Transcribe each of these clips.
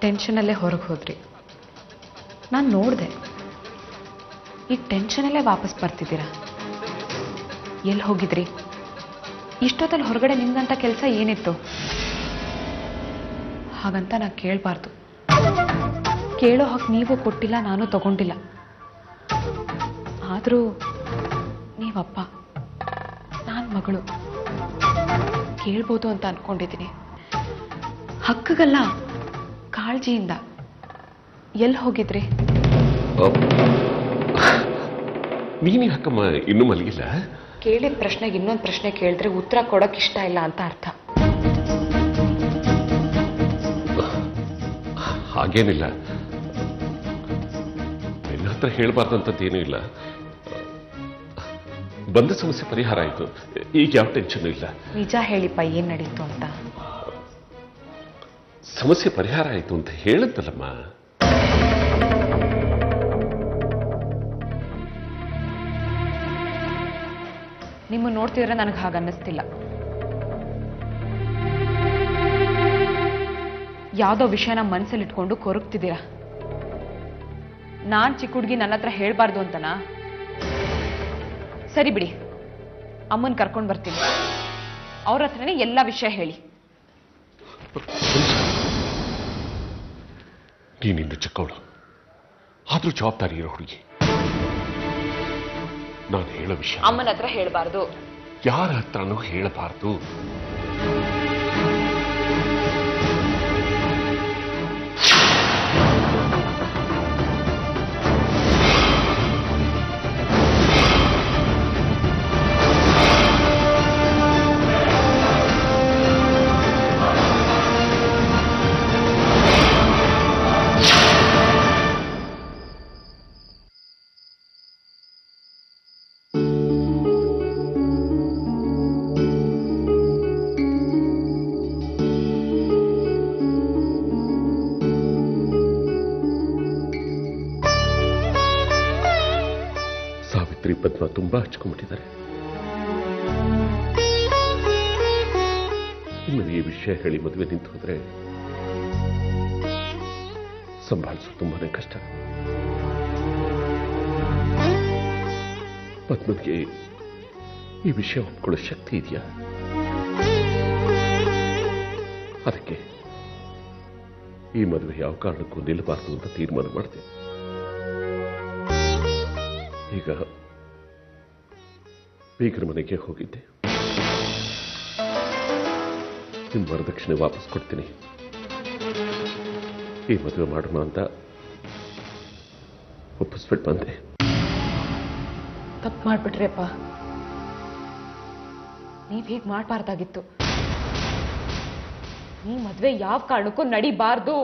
ಟೆನ್ಷನಲ್ಲೇ ಹೊರಗೆ ಹೋದ್ರಿ. ನಾನು ನೋಡಿದೆ, ಈ ಟೆನ್ಷನಲ್ಲೇ ವಾಪಸ್ ಬರ್ತಿದ್ದೀರಾ. ಎಲ್ಲಿ ಹೋಗಿದ್ರಿ? ಇಷ್ಟೊತ್ತಲ್ಲಿ ಹೊರಗಡೆ ನಿಮ್ಗಂತ ಕೆಲಸ ಏನಿತ್ತು? ಹಾಗಂತ ನಾ ಕೇಳಬಾರ್ದು. ಕೇಳೋ ಹಕ್ಕು ನೀವು ಕೊಟ್ಟಿಲ್ಲ, ನಾನು ತಗೊಂಡಿಲ್ಲ. ಆದರೂ ನೀವಪ್ಪ, ನಾನು ಮಗಳು, ಕೇಳ್ಬೋದು ಅಂತ ಅನ್ಕೊಂಡಿದ್ದೀನಿ. ಹಕ್ಕಗಲ್ಲ, ಕಾಳಜಿಯಿಂದ. ಎಲ್ಲಿ ಹೋಗಿದ್ರಿ? ನೀನು ಯಾಕಮ್ಮ ಇನ್ನೂ ಮಲಗಿಲ್ಲ? ಕೇಳಿದ ಪ್ರಶ್ನೆಗೆ ಇನ್ನೊಂದು ಪ್ರಶ್ನೆ ಕೇಳಿದ್ರೆ ಉತ್ತರ ಕೊಡೋಕೆ ಇಷ್ಟ ಇಲ್ಲ ಅಂತ ಅರ್ಥ. ಹಾಗೇನಿಲ್ಲ, ನಿನ್ನ ಹತ್ರ ಹೇಳಬಾರ್ದಂಥದ್ದೇನೂ ಇಲ್ಲ. ಬಂದ ಸಮಸ್ಯೆ ಪರಿಹಾರ ಆಯಿತು, ಈಗ ಯಾವ ಟೆನ್ಷನ್ ಇಲ್ಲ. ನಿಜ ಹೇಳಿಪ್ಪ, ಏನ್ ನಡೀತು ಅಂತ. ಸಮಸ್ಯೆ ಪರಿಹಾರ ಆಯಿತು ಅಂತ ಹೇಳಿದ್ದಲ್ಲಮ್ಮ. ನಿಮ್ಮ ನೋಡ್ತಿದ್ರೆ ನನಗೆ ಹಾಗೆ ಅನ್ನಿಸ್ತಿಲ್ಲ. ಯಾವುದೋ ವಿಷಯನ ಮನಸ್ಸಲ್ಲಿ ಇಟ್ಕೊಂಡು ಕೊರಗ್ತಿದ್ದೀರಾ. ನಾನ್ ಚಿಕ್ಕ ಹುಡುಗಿ ನನ್ನ ಹತ್ರ ಹೇಳ್ಬಾರ್ದು ಅಂತನಾ? ಸರಿ ಬಿಡಿ, ಅಮ್ಮನ್ ಕರ್ಕೊಂಡು ಬರ್ತೀನಿ. ಅವ್ರ ಹತ್ರನೇ ಎಲ್ಲ ವಿಷಯ ಹೇಳಿ. ನೀನಿಂದ ಚಿಕ್ಕವಳು, ಆದ್ರೂ ಜವಾಬ್ದಾರಿ ಇರೋ ಹುಡುಗಿ. ನಾನು ಹೇಳೋ ವಿಷಯ ಅಮ್ಮನ ಹತ್ರ ಹೇಳಬಾರ್ದು, ಯಾರ ಹತ್ರನೂ ಹೇಳಬಾರ್ದು. ಪದ್ಮ ತುಂಬಾ ಹಚ್ಕೊಂಡ್ಬಿಟ್ಟಿದ್ದಾರೆ. ಇನ್ನು ಈ ವಿಷಯ ಹೇಳಿ ಮದುವೆ ನಿಂತು ಹೋದ್ರೆ ಸಂಭಾಳಿಸೋದು ತುಂಬಾನೇ ಕಷ್ಟ. ಪದ್ಮನಿಗೆ ಈ ವಿಷಯ ಒಪ್ಕೊಳ್ಳೋ ಶಕ್ತಿ ಇದೆಯಾ? ಅದಕ್ಕೆ ಈ ಮದುವೆ ಯಾವ ಕಾರಣಕ್ಕೂ ನಿಲ್ಲಬಾರದು ಅಂತ ತೀರ್ಮಾನ ಮಾಡಿದೆ. ಈಗ ಬೀಗರ ಮನೆಗೆ ಹೋಗಿದ್ದೆ. ನಿಮ್ಮ ವರದಕ್ಷಿಣೆ ವಾಪಸ್ ಕೊಡ್ತೀನಿ, ಈ ಮದುವೆ ಮಾಡೋಣ ಅಂತ ಒಪ್ಪಿಸ್ಬಿಟ್ಟು ಬಂದೆ. ತಪ್ಪು ಮಾಡ್ಬಿಟ್ರಿಯಪ್ಪ, ನೀವ್ ಹೀಗೆ ಮಾಡಬಾರ್ದಾಗಿತ್ತು. ಈ ಮದುವೆ ಯಾವ ಕಾರಣಕ್ಕೂ ನಡಿಬಾರ್ದು.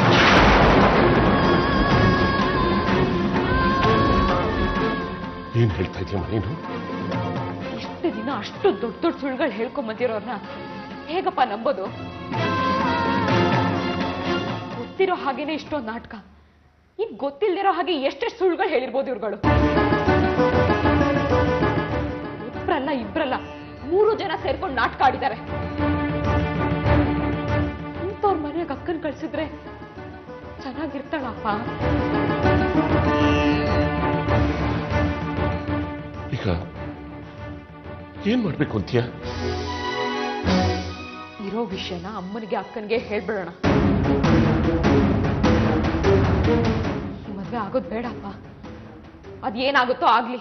ಏನ್ ಹೇಳ್ತಾ ಇದೀಯಮ್ಮ ನೀನು? ಇಷ್ಟು ದಿನ ಅಷ್ಟು ದೊಡ್ಡ ದೊಡ್ಡ ಸುಳ್ಳುಗಳು ಹೇಳ್ಕೊಂಡ್ ಬಂದಿರೋರ್ನ ಹೇಗಪ್ಪ ನಂಬೋದು? ಗೊತ್ತಿರೋ ಹಾಗೇನೆ ಇಷ್ಟೊಂದು ನಾಟಕ. ಈಗ ಗೊತ್ತಿಲ್ದಿರೋ ಹಾಗೆ ಎಷ್ಟೆಷ್ಟು ಸುಳ್ಳುಗಳು ಹೇಳಿರ್ಬೋದು ಇವ್ರುಗಳು. ಒಬ್ರಲ್ಲ ಇಬ್ರಲ್ಲ 3 ಜನ ಸೇರ್ಕೊಂಡು ನಾಟಕ ಆಡಿದ್ದಾರೆ. ಇಂಥವ್ರ ಮನೆಯಾಗ ಅಕ್ಕನ್ ಕಳ್ಸಿದ್ರೆ ಚೆನ್ನಾಗಿರ್ತಾಳಪ್ಪ. ಈಗ ಏನ್ ಮಾಡ್ಬೇಕು ಅಂತೀಯ? ಇರೋ ವಿಷಯನ ಅಮ್ಮನಿಗೆ ಅಕ್ಕನಿಗೆ ಹೇಳ್ಬಿಡೋಣ. ಈ ಮದ್ವೆ ಆಗೋದು ಬೇಡಪ್ಪ, ಅದೇನಾಗುತ್ತೋ ಆಗ್ಲಿ.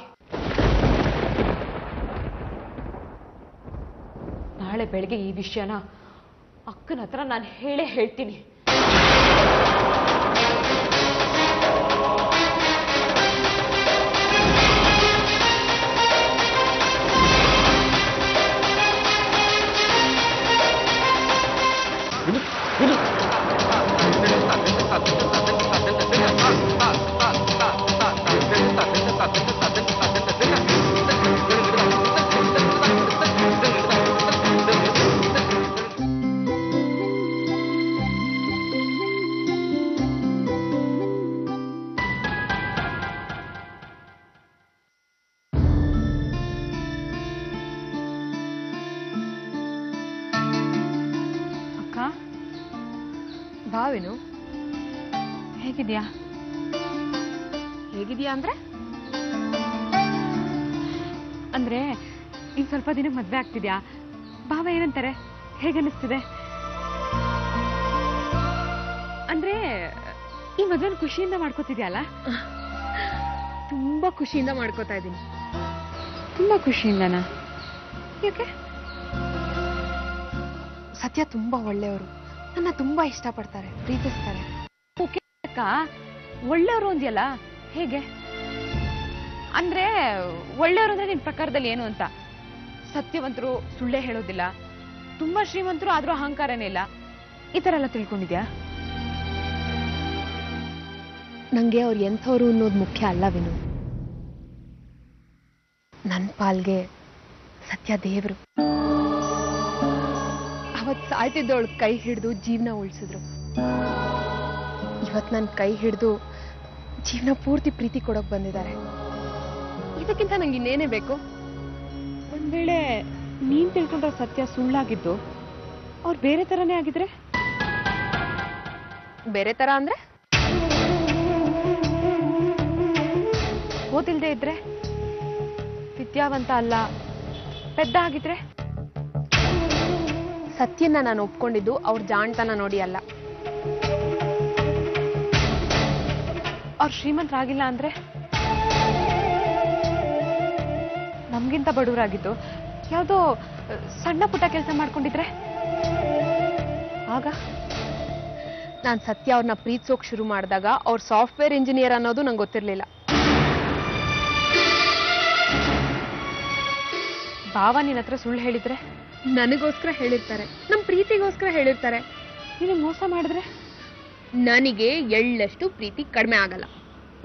ನಾಳೆ ಬೆಳಗ್ಗೆ ಈ ವಿಷಯನ ಅಕ್ಕನ ಹತ್ರ ನಾನು ಹೇಳೇ ಹೇಳ್ತೀನಿ. ಭಾವೇನು ಹೇಗಿದ್ಯಾ? ಹೇಗಿದ್ಯಾ ಅಂದ್ರೆ ಅಂದ್ರೆ ಇನ್ ಸ್ವಲ್ಪ ದಿನ ಮದ್ವೆ ಆಗ್ತಿದ್ಯಾ? ಭಾವ ಏನಂತಾರೆ? ಹೇಗನ್ನಿಸ್ತಿದೆ? ಅಂದ್ರೆ ಈ ಮದ್ವೆನ ಖುಷಿಯಿಂದ ಮಾಡ್ಕೋತಿದ್ಯಲ್ಲ? ತುಂಬಾ ಖುಷಿಯಿಂದ ಮಾಡ್ಕೋತಾ ಇದ್ದೀನಿ. ತುಂಬಾ ಖುಷಿಯಿಂದನಾ? ಯಾಕೆ? ಸತ್ಯ ತುಂಬಾ ಒಳ್ಳೆಯವರು, ನನ್ನ ತುಂಬಾ ಇಷ್ಟಪಡ್ತಾರೆ, ಪ್ರೀತಿಸ್ತಾರೆ. ಅಕ್ಕ, ಒಳ್ಳೆಯವರು ಅಂದ್ಯಲ್ಲ, ಹೇಗೆ? ಅಂದ್ರೆ ಒಳ್ಳೆಯವರು ಅಂದ್ರೆ ನಿನ್ ಪ್ರಕಾರದಲ್ಲಿ ಏನು ಅಂತ? ಸತ್ಯವಂತರು, ಸುಳ್ಳೇ ಹೇಳೋದಿಲ್ಲ, ತುಂಬಾ ಶ್ರೀಮಂತರು ಆದ್ರೂ ಅಹಂಕಾರನೇ ಇಲ್ಲ, ಈ ತರ ಎಲ್ಲ ತಿಳ್ಕೊಂಡಿದ್ಯಾ? ನಂಗೆ ಅವ್ರು ಎಂಥವ್ರು ಅನ್ನೋದು ಮುಖ್ಯ ಅಲ್ಲ ವಿನು. ನನ್ನ ಪಾಲ್ಗೆ ಸತ್ಯ ದೇವ್ರು. ಅವತ್ ಸಾಯ್ತಿದ್ದವಳು ಕೈ ಹಿಡಿದು ಜೀವನ ಉಳಿಸಿದ್ರು. ಇವತ್ ನನ್ನ ಕೈ ಹಿಡಿದು ಜೀವನ ಪೂರ್ತಿ ಪ್ರೀತಿ ಕೊಡೋಕ್ ಬಂದಿದ್ದಾರೆ. ಇದಕ್ಕಿಂತ ನಂಗೆ ಇನ್ನೇನೇ ಬೇಕು? ಒಂದ್ ವೇಳೆ ನೀನ್ ತಿಳ್ಕೊಂಡ್ರ ಸತ್ಯ ಸುಳ್ಳಾಗಿದ್ದು ಅವ್ರು ಬೇರೆ ತರನೇ ಆಗಿದ್ರೆ? ಬೇರೆ ತರ ಅಂದ್ರೆ? ಓದಿಲ್ದೇ ಇದ್ರೆ, ವಿದ್ಯಾವಂತ ಅಲ್ಲ, ಪೆದ್ದ ಆಗಿದ್ರೆ? ಸತ್ಯನ ನಾನು ಒಪ್ಕೊಂಡಿದ್ದು ಅವ್ರ ಜಾಣ್ತನ ನೋಡಿ ಅಲ್ಲ. ಅವ್ರು ಶ್ರೀಮಂತರಾಗಿಲ್ಲ ಅಂದ್ರೆ? ನಮ್ಗಿಂತ ಬಡವರಾಗಿದ್ದು ಯಾವ್ದೋ ಸಣ್ಣ ಪುಟ್ಟ ಕೆಲಸ ಮಾಡ್ಕೊಂಡಿದ್ರೆ? ಆಗ ನಾನು ಸತ್ಯ ಅವ್ರನ್ನ ಪ್ರೀತಿಸೋಕ್ ಶುರು ಮಾಡಿದಾಗ ಅವ್ರ ಸಾಫ್ಟ್ವೇರ್ ಇಂಜಿನಿಯರ್ ಅನ್ನೋದು ನಂಗೆ ಗೊತ್ತಿರ್ಲಿಲ್ಲ. ಭಾವ ನಿನ್ನ ಹತ್ರ ಸುಳ್ಳು ಹೇಳಿದ್ರೆ? ನನಗೋಸ್ಕರ ಹೇಳಿರ್ತಾರೆ, ನಮ್ ಪ್ರೀತಿಗೋಸ್ಕರ ಹೇಳಿರ್ತಾರೆ. ನೀನು ಮೋಸ ಮಾಡಿದ್ರೆ? ನನಗೆ ಎಳ್ಳಷ್ಟು ಪ್ರೀತಿ ಕಡಿಮೆ ಆಗಲ್ಲ.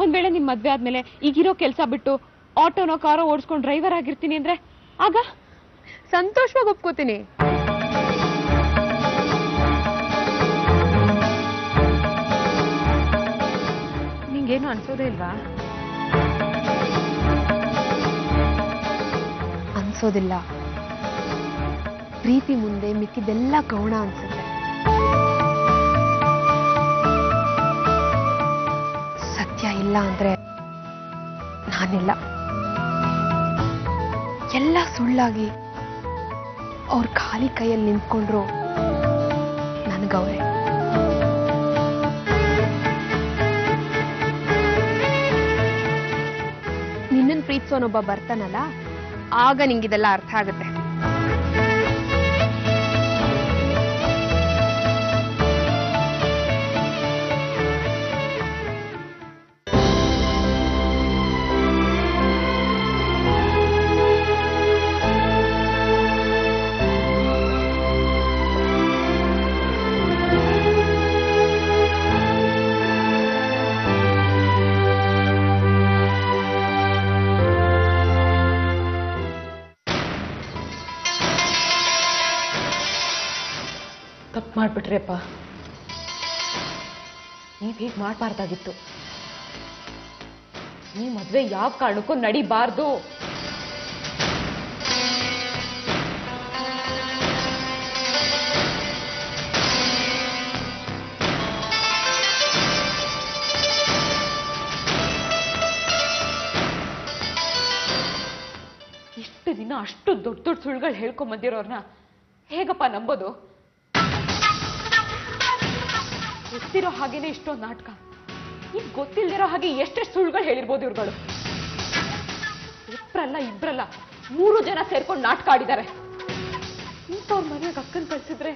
ಒಂದ್ ವೇಳೆ ನಿಮ್ ಮದ್ವೆ ಆದ್ಮೇಲೆ ಈಗಿರೋ ಕೆಲ್ಸ ಬಿಟ್ಟು ಆಟೋನೋ ಕಾರೋ ಓಡಿಸ್ಕೊಂಡು ಡ್ರೈವರ್ ಆಗಿರ್ತೀನಿ ಅಂದ್ರೆ ಆಗ? ಸಂತೋಷವಾಗಿ ಒಪ್ಕೋತೀನಿ. ನಿಂಗೇನು ಅನ್ಸೋದೇ ಇಲ್ವಾ? ಅನ್ಸೋದಿಲ್ಲ. ಪ್ರೀತಿ ಮುಂದೆ ಮಿಕ್ಕಿದೆಲ್ಲ ಗೌಣ ಅನ್ಸುತ್ತೆ. ಸತ್ಯ ಇಲ್ಲ ಅಂದ್ರೆ ನಾನಿಲ್ಲ. ಎಲ್ಲ ಸುಳ್ಳಾಗಿ ಅವ್ರ ಖಾಲಿ ಕೈಯಲ್ಲಿ ನಿಂತ್ಕೊಂಡ್ರು ನನಗವ್ರೆ. ನಿನ್ನನ್ ಪ್ರೀತಿಸೋನೊಬ್ಬ ಬರ್ತಾನಲ್ಲ, ಆಗ ನಿಂಗಿದೆಲ್ಲ ಅರ್ಥ ಆಗುತ್ತೆ. ತಪ್ಪು ಮಾಡ್ಬಿಟ್ರಿಯಪ್ಪ. ನೀವ್ ಹೀಗೆ ಮಾಡಬಾರ್ದಾಗಿತ್ತು. ಈ ಮದ್ವೆ ಯಾವ ಕಾರಣಕ್ಕೂ ನಡಿಬಾರ್ದು. ಇಷ್ಟು ದಿನ ಅಷ್ಟು ದೊಡ್ಡ ದೊಡ್ಡ ಸುಳ್ಳುಗಳು ಹೇಳ್ಕೊಂಡ್ ಬಂದಿರೋರ್ನ ಹೇಗಪ್ಪ ನಂಬೋದು? ಗೊತ್ತಿರೋ ಹಾಗೇನೆ ಇಷ್ಟೊಂದು ನಾಟಕ. ಈಗ ಗೊತ್ತಿಲ್ದಿರೋ ಹಾಗೆ ಎಷ್ಟೆಷ್ಟು ಸುಳ್ಳುಗಳು ಹೇಳಿರ್ಬೋದು ಇವ್ರುಗಳು. ಒಬ್ರಲ್ಲ ಇಬ್ರಲ್ಲ 3 ಜನ ಸೇರ್ಕೊಂಡು ನಾಟಕ ಆಡಿದ್ದಾರೆ. ಇಂಥವ್ರ ಮನೆಯಾಗ ಅಕ್ಕನ್ ಕಳ್ಸಿದ್ರೆ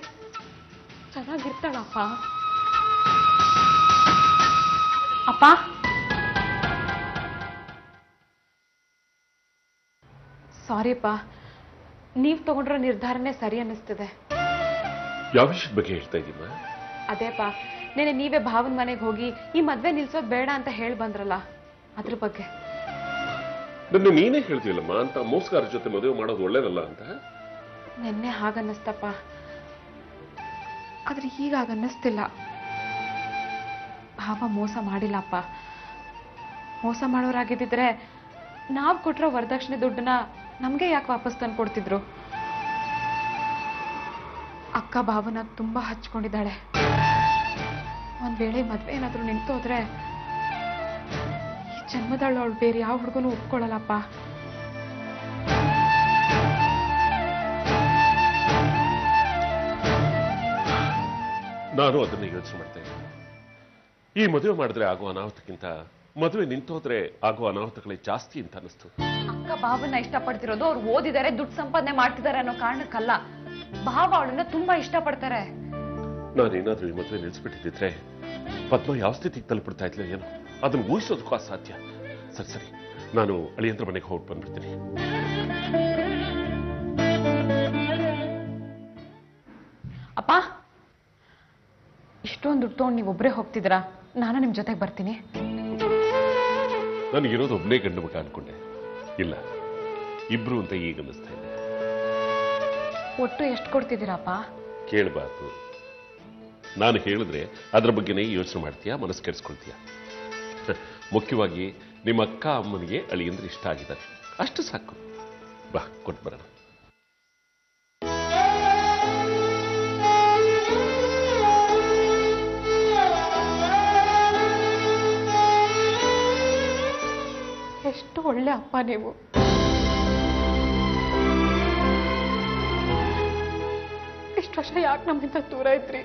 ಚೆನ್ನಾಗಿರ್ತಾಳಪ್ಪ. ಅಪ್ಪ, ಸಾರಿಪ್ಪ, ನೀವ್ ತಗೊಂಡ್ರೋ ನಿರ್ಧಾರನೇ ಸರಿ ಅನ್ನಿಸ್ತಿದೆ. ಯಾವ ವಿಷಯದ ಬಗ್ಗೆ ಹೇಳ್ತಾ ಇದ್ದೀಮ್ಮ? ಅದೇಪ್ಪ, ನೆನೆ ನೀವೇ ಭಾವನ್ ಮನೆಗೆ ಹೋಗಿ ಈ ಮದ್ವೆ ನಿಲ್ಸೋದ್ ಬೇಡ ಅಂತ ಹೇಳಿ ಬಂದ್ರಲ್ಲ, ಅದ್ರ ಬಗ್ಗೆ. ನನ್ನ ನೀನೇ ಹೇಳ್ತೀಯಲ್ಲಮ್ಮ, ಅಂತ ಮೋಸಗಾರ ಜೊತೆ ಮದುವೆ ಮಾಡೋದು ಒಳ್ಳೇದಲ್ಲ ಅಂತ. ನಿನ್ನೆ ಹಾಗನ್ನಿಸ್ತಪ್ಪ, ಆದ್ರೆ ಈಗ ಹಾಗನ್ನಿಸ್ತಿಲ್ಲ. ಭಾವ ಮೋಸ ಮಾಡಿಲ್ಲಪ್ಪ. ಮೋಸ ಮಾಡೋರಾಗಿದ್ದಿದ್ರೆ ನಾವ್ ಕೊಟ್ಟಿರೋ ವರದಕ್ಷಿಣೆ ದುಡ್ಡನ್ನ ನಮ್ಗೆ ಯಾಕೆ ವಾಪಸ್ ತಂದು ಕೊಡ್ತಿದ್ರು? ಅಕ್ಕ ಭಾವನ ತುಂಬಾ ಹಚ್ಕೊಂಡಿದ್ದಾಳೆ. ಒಂದ್ ವೇಳೆ ಮದ್ವೆ ಏನಾದ್ರೂ ನಿಂತೋದ್ರೆ ಈ ಜನ್ಮದಳು ಅವಳು ಬೇರೆ ಯಾವ ಹುಡುಗನೂ ಒಪ್ಕೊಳ್ಳಲ್ಲಪ್ಪ. ನಾನು ಅದನ್ನ ಯೋಚನೆ ಮಾಡ್ತೇನೆ. ಈ ಮದುವೆ ಮಾಡಿದ್ರೆ ಆಗುವ ಅನಾಹುತಕ್ಕಿಂತ ಮದುವೆ ನಿಂತೋದ್ರೆ ಆಗುವ ಅನಾಹುತಗಳೇ ಜಾಸ್ತಿ ಅಂತ ಅನಿಸ್ತು. ಅಕ್ಕ ಭಾವನ ಇಷ್ಟಪಡ್ತಿರೋದು ಅವ್ರು ಓದಿದ್ದಾರೆ, ದುಡ್ಡು ಸಂಪಾದನೆ ಮಾಡ್ತಿದ್ದಾರೆ ಅನ್ನೋ ಕಾರಣಕ್ಕಲ್ಲ. ಭಾವ ಅವಳನ್ನ ತುಂಬಾ ಇಷ್ಟಪಡ್ತಾರೆ. ನಾನೇನಾದ್ರೂ ಈ ಮದುವೆ ನಿಲ್ಲಿಸ್ಬಿಟ್ಟಿದ್ರೆ ಪದ್ಮ ಯಾವ ಸ್ಥಿತಿಗೆ ತಲುಪಿಡ್ತಾ ಇದ್ಲ ಏನೋ, ಅದನ್ನು ಊಹಿಸೋದಕ್ಕೂ ಅಸಾಧ್ಯ. ಸರಿ ಸರಿ, ನಾನು ಅಳಿಯಂದ್ರ ಮನೆಗೆ ಹೋಗಿ ಬಂದ್ಬಿಡ್ತೀನಿ. ಅಪ್ಪ, ಇಷ್ಟೊಂದು ದುಡ್ಡು ತಗೊಂಡು ನೀವು ಒಬ್ಬರೇ ಹೋಗ್ತಿದ್ದೀರಾ? ನಾನು ನಿಮ್ ಜೊತೆಗೆ ಬರ್ತೀನಿ. ನನಗಿರೋದು ಒಬ್ಬನೇ ಗಂಡು ಮಗ ಅನ್ಕೊಂಡೆ, ಇಲ್ಲ ಇಬ್ರು ಅಂತ ಈಗ ಅನ್ನಿಸ್ತಾ ಇದೆ. ಒಟ್ಟು ಎಷ್ಟು ಕೊಡ್ತಿದ್ದೀರಪ್ಪ? ಕೇಳಬಾರ್ದು. ನಾನು ಹೇಳಿದ್ರೆ ಅದ್ರ ಬಗ್ಗೆನೇ ಯೋಚನೆ ಮಾಡ್ತೀಯಾ, ಮನಸ್ಸು ಕೆಡಿಸ್ಕೊಳ್ತೀಯಾ? ಮುಖ್ಯವಾಗಿ ನಿಮ್ಮ ಅಕ್ಕ ಅಮ್ಮನಿಗೆ ಅಳಿಯಂದ್ರೆ ಇಷ್ಟ ಆಗಿದ್ದಾರೆ, ಅಷ್ಟು ಸಾಕು. ಬಾ, ಕೊಟ್ಟು ಬರೋಣ. ಎಷ್ಟು ಒಳ್ಳೆ ಅಪ್ಪ ನೀವು. ಇಷ್ಟು ವರ್ಷ ಯಾಕೆ ನಮ್ಮಿಂದ ದೂರ ಇದ್ರಿ?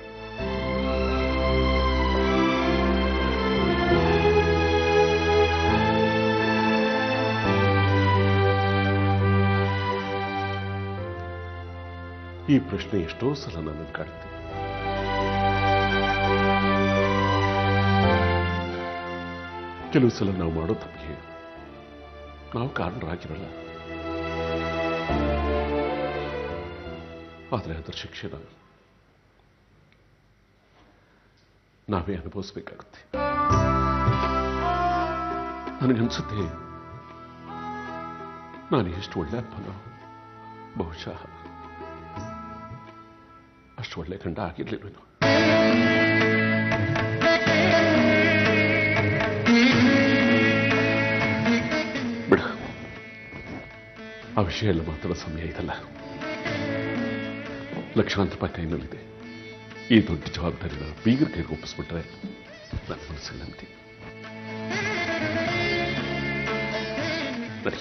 ಈ ಪ್ರಶ್ನೆ ಎಷ್ಟೋ ಸಲ ನನ್ನನ್ನು ಕಾಡುತ್ತೆ. ಕೆಲವು ಸಲ ನಾವು ಮಾಡೋ ತಪ್ಪಿಗೆ ನಾವು ಕಾರಣರಾಗಿರಲ್ಲ, ಆದರೆ ಅದರ ಶಿಕ್ಷೆನ ನಾವೇ ಅನುಭವಿಸ್ಬೇಕಾಗುತ್ತೆ. ನನಗನ್ಸುತ್ತೆ ನಾನು ಎಷ್ಟು ಒಳ್ಳೆ ಅಪ್ಪನೋ, ಬಹುಶಃ ಅಷ್ಟು ಒಳ್ಳೆ ಗಂಡ ಆಗಿರ್ಲಿಲ್ವೇನೋ. ಬಿಡ, ಆ ವಿಷಯ ಎಲ್ಲ ಮಾತಾಡೋ ಸಮಯ ಇದಲ್ಲ. ಲಕ್ಷಾಂತರ ರೂಪಾಯಿ ಕೈನಲ್ಲಿದೆ. ಈ ದೊಡ್ಡ ಜವಾಬ್ದಾರಿನ ಬೀಗರ ಕೈಗೆ ಒಪ್ಪಿಸ್ಬಿಟ್ರೆ ನನ್ನ ಮನಸ್ಸಿಗೆ ನೆಮ್ಮದಿ. ನಡಿ.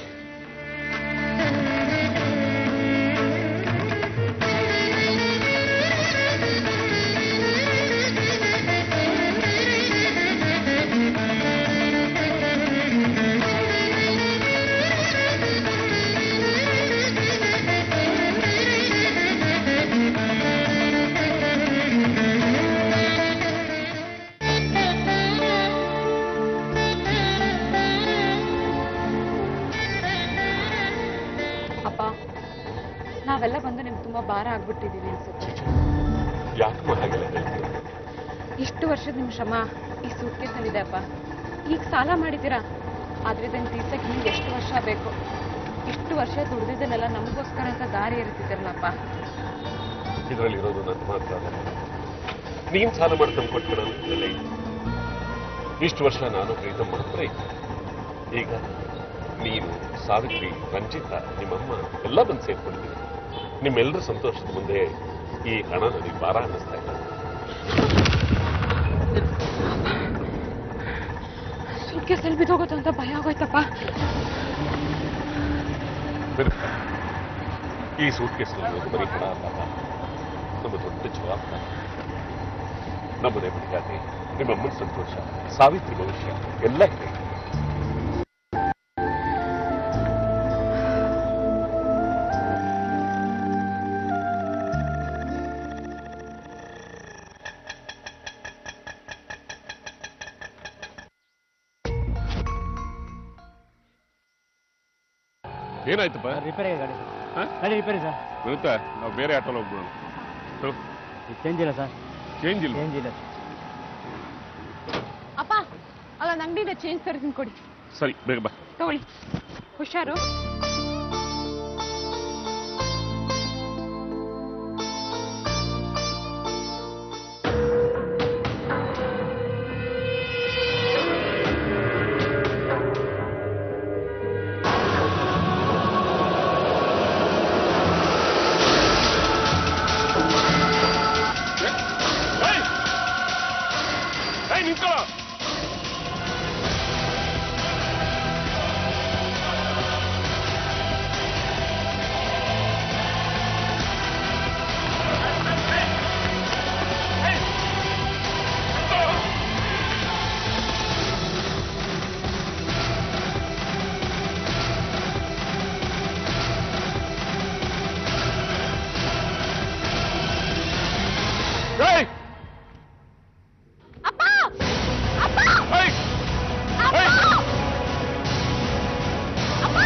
ನಾವೆಲ್ಲ ಬಂದು ನಿಮ್ಗೆ ತುಂಬಾ ಭಾರ ಆಗ್ಬಿಟ್ಟಿದೀವಿ ಅನ್ಸುತ್ತೆ. ಯಾಕೆ ಹಾಗೆಲ್ಲ ಹೇಳ್ತೀಯ? ಇಷ್ಟು ವರ್ಷದ ನಿಮ್ ಶ್ರಮ ಈ ಸೂಟ್ಕೇಸಲ್ಲಿದೆ ಅಪ್ಪ. ಈಗ ಸಾಲ ಮಾಡಿದ್ದೀರಾ, ಆದ್ರೆ ಇದನ್ನು ತೀರ್ಸಕ್ಕೆ ನಿಮ್ಗೆ ಎಷ್ಟು ವರ್ಷ ಬೇಕು? ಇಷ್ಟು ವರ್ಷ ದುಡ್ದಿದ್ದನ್ನೆಲ್ಲ ನಮಗೋಸ್ಕರ ಅಂತ ದಾರಿ ಇರ್ತಿದ್ರಲ್ಲಪ್ಪ. ಇದರಲ್ಲಿರೋದು ನನ್ನ ಮಾತ್ರ ಅಲ್ಲ, ನೀನ್ ಸಾಲ ಮಾಡ್ಕೊಂಡು ಕೊಟ್ಟು ನಾನು ಇಷ್ಟು ವರ್ಷ ನಾನು ಪ್ರಯತ್ನ ಮಾಡಿದ್ರೆ ಈಗ ನೀನು, ಸಾವಿತ್ರಿ, ರಂಜಿತಾ, ನಿಮ್ಮಮ್ಮ ಎಲ್ಲ ಬಂದು ಸೇರ್ಕೊಂಡಿದ್ದೀನಿ. ನಿಮ್ಮೆಲ್ಲರ ಸಂತೋಷದ ಮುಂದೆ ಈ ಹಣ ನನಗೆ ಭಾರ ಅನ್ನಿಸ್ತಾ ಇಲ್ಲ. ಸೂಟ್ಕೇಸಲ್ಲಿ ಬಿದ್ದೋಗೋದು ಅಂತ ಭಯ ಆಗೋಯ್ತಪ್ಪ. ಈ ಸೂಟ್ಕೇಸಲ್ಲಿ ಬರೀ ಹಣ ಅಲ್ಲ, ನಮ್ಮ ದೊಡ್ಡ ಜವಾಬ್ದಾರಿ. ನಮ್ಮನೆ ಮರ್ಯಾದೆ, ನಿಮ್ಮಮ್ಮನ ಸಂತೋಷ, ಸಾವಿತ್ರಿ ಭವಿಷ್ಯ ಎಲ್ಲ ಇದೆ. ಏನಾಯ್ತಪ್ಪ? ರಿಪೇರಿ ಗಾಡಿ ಸರ್. ಹಾ? ಗಾಡಿ ರಿಪೇರಿ ಸರ್. ಬರುತ್ತಾ? ನಾವು ಬೇರೆ ಆಟೋಲ್ಲಿ ಹೋಗ್ಬಿಡೋಣ. ಚೇಂಜ್ ಇಲ್ಲ ಸರ್. ಚೇಂಜ್ ಇಲ್ಲ. ಚೇಂಜ್ ಇಲ್ಲ. ಅಪ್ಪ ಅಲ್ಲೊಂದು ಅಂಗಡಿಯಿಂದ ಚೇಂಜ್ ತರಿಸ್ತೀನಿ ಕೊಡಿ. ಸರಿ, ಬೇಗ ಬಾ. ತಗೊಳ್ಳಿ, ಹುಷಾರು. ನಿಂತ್ಕೊಳ್ಳೋ. Hey! ಅಪ್ಪ ಅಪ್ಪ Hey! Hey! ಅಪ್ಪ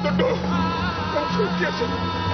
ದುಡ್ಡು, ನನ್ನ suitcase.